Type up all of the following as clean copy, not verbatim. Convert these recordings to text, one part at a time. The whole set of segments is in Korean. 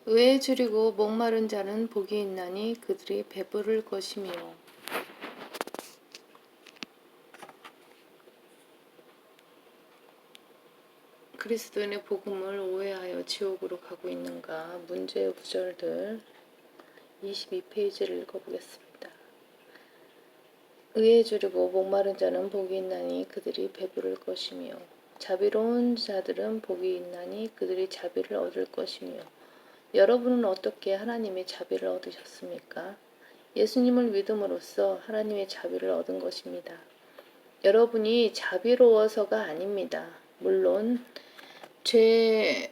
의에 줄이고 목마른 자는 복이 있나니 그들이 배부를 것이며. 그리스도인의 복음을 오해하여 지옥으로 가고 있는가? 문제의 구절들 22페이지를 읽어보겠습니다. 의에 줄이고 목마른 자는 복이 있나니 그들이 배부를 것이며, 자비로운 자들은 복이 있나니 그들이 자비를 얻을 것이며. 여러분은 어떻게 하나님의 자비를 얻으셨습니까? 예수님을 믿음으로써 하나님의 자비를 얻은 것입니다. 여러분이 자비로워서가 아닙니다. 물론 죄인인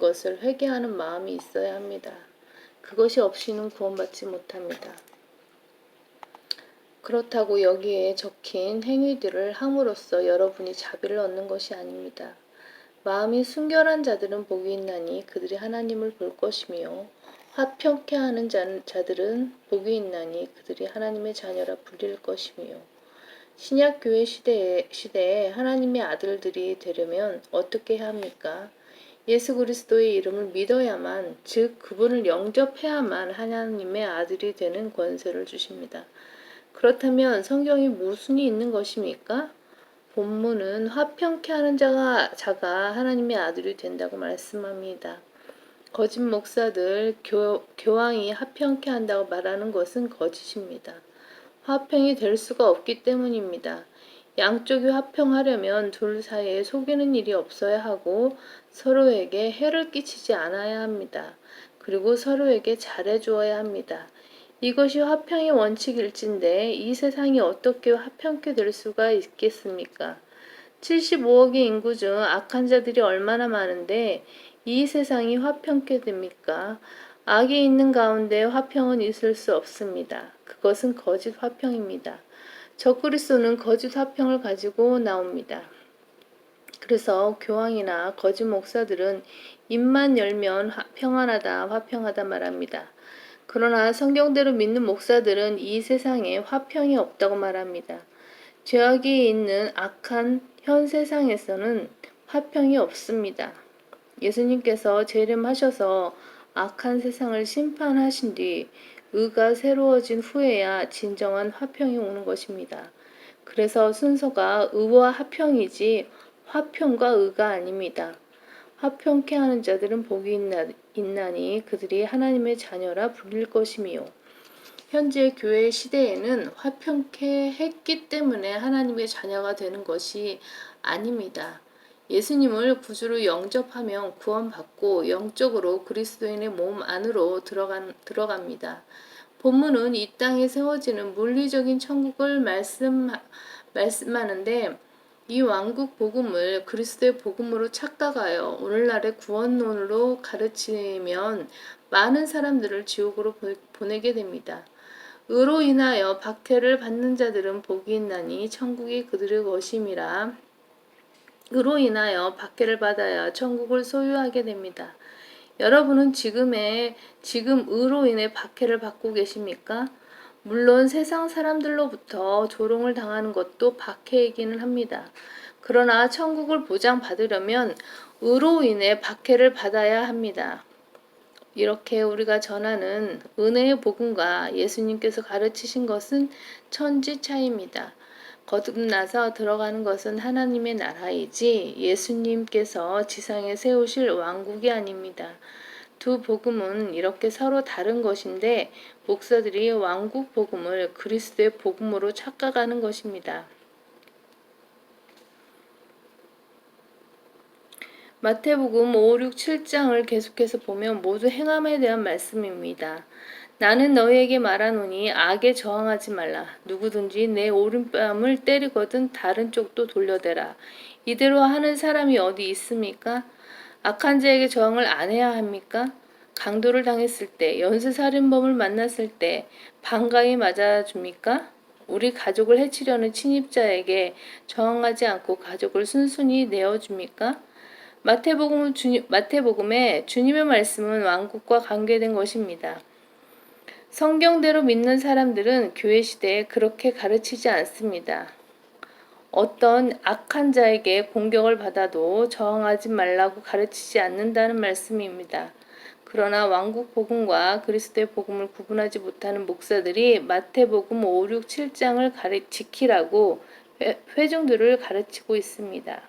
것을 회개하는 마음이 있어야 합니다. 그것이 없이는 구원받지 못합니다. 그렇다고 여기에 적힌 행위들을 함으로써 여러분이 자비를 얻는 것이 아닙니다. 마음이 순결한 자들은 복이 있나니 그들이 하나님을 볼 것이며, 화평케 하는 자들은 복이 있나니 그들이 하나님의 자녀라 불릴 것이며. 신약교회 시대에 하나님의 아들들이 되려면 어떻게 해야 합니까? 예수 그리스도의 이름을 믿어야만, 즉 그분을 영접해야만 하나님의 아들이 되는 권세를 주십니다. 그렇다면 성경이 무슨이 있는 것입니까? 본문은 화평케 하는 자가 하나님의 아들이 된다고 말씀합니다. 거짓 목사들, 교황이 화평케 한다고 말하는 것은 거짓입니다. 화평이 될 수가 없기 때문입니다. 양쪽이 화평하려면 둘 사이에 속이는 일이 없어야 하고 서로에게 해를 끼치지 않아야 합니다. 그리고 서로에게 잘해주어야 합니다. 이것이 화평의 원칙일진데 이 세상이 어떻게 화평케 될 수가 있겠습니까? 75억의 인구 중 악한 자들이 얼마나 많은데 이 세상이 화평케 됩니까? 악이 있는 가운데 화평은 있을 수 없습니다. 그것은 거짓 화평입니다. 적그리스도는 거짓 화평을 가지고 나옵니다. 그래서 교황이나 거짓 목사들은 입만 열면 평안하다, 화평하다 말합니다. 그러나 성경대로 믿는 목사들은 이 세상에 화평이 없다고 말합니다. 죄악이 있는 악한 현 세상에서는 화평이 없습니다. 예수님께서 재림하셔서 악한 세상을 심판하신 뒤 의가 새로워진 후에야 진정한 화평이 오는 것입니다. 그래서 순서가 의와 화평이지 화평과 의가 아닙니다. 화평케 하는 자들은 복이 있나니 그들이 하나님의 자녀라 불릴 것이며. 현재 교회 시대에는 화평케 했기 때문에 하나님의 자녀가 되는 것이 아닙니다. 예수님을 구주로 영접하면 구원받고 영적으로 그리스도인의 몸 안으로 들어갑니다. 본문은 이 땅에 세워지는 물리적인 천국을 말씀하는데, 이 왕국 복음을 그리스도의 복음으로 착각하여 오늘날의 구원론으로 가르치면 많은 사람들을 지옥으로 보내게 됩니다. 의로 인하여 박해를 받는 자들은 복이 있나니 천국이 그들의 것임이라. 의로 인하여 박해를 받아야 천국을 소유하게 됩니다. 여러분은 지금 의로 인해 박해를 받고 계십니까? 물론 세상 사람들로부터 조롱을 당하는 것도 박해이기는 합니다. 그러나 천국을 보장받으려면 의로 인해 박해를 받아야 합니다. 이렇게 우리가 전하는 은혜의 복음과 예수님께서 가르치신 것은 천지 차이입니다. 거듭나서 들어가는 것은 하나님의 나라이지 예수님께서 지상에 세우실 왕국이 아닙니다. 두 복음은 이렇게 서로 다른 것인데 목사들이 왕국 복음을 그리스도의 복음으로 착각하는 것입니다. 마태복음 5, 6, 7장을 계속해서 보면 모두 행함에 대한 말씀입니다. 나는 너희에게 말하노니 악에 저항하지 말라. 누구든지 내 오른뺨을 때리거든 다른 쪽도 돌려대라. 이대로 하는 사람이 어디 있습니까? 악한 자에게 저항을 안 해야 합니까? 강도를 당했을 때, 연쇄살인범을 만났을 때 반가이 맞아줍니까? 우리 가족을 해치려는 침입자에게 저항하지 않고 가족을 순순히 내어줍니까? 마태복음의 주님의 말씀은 왕국과 관계된 것입니다. 성경대로 믿는 사람들은 교회 시대에 그렇게 가르치지 않습니다. 어떤 악한 자에게 공격을 받아도 저항하지 말라고 가르치지 않는다는 말씀입니다. 그러나 왕국 복음과 그리스도의 복음을 구분하지 못하는 목사들이 마태복음 5, 6, 7장을 지키라고 회중들을 가르치고 있습니다.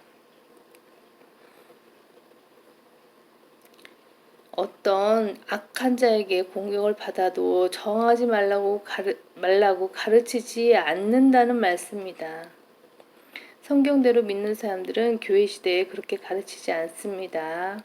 어떤 악한 자에게 공격을 받아도 저항하지 말라고 가르치지 않는다는 말씀입니다. 성경대로 믿는 사람들은 교회 시대에 그렇게 가르치지 않습니다.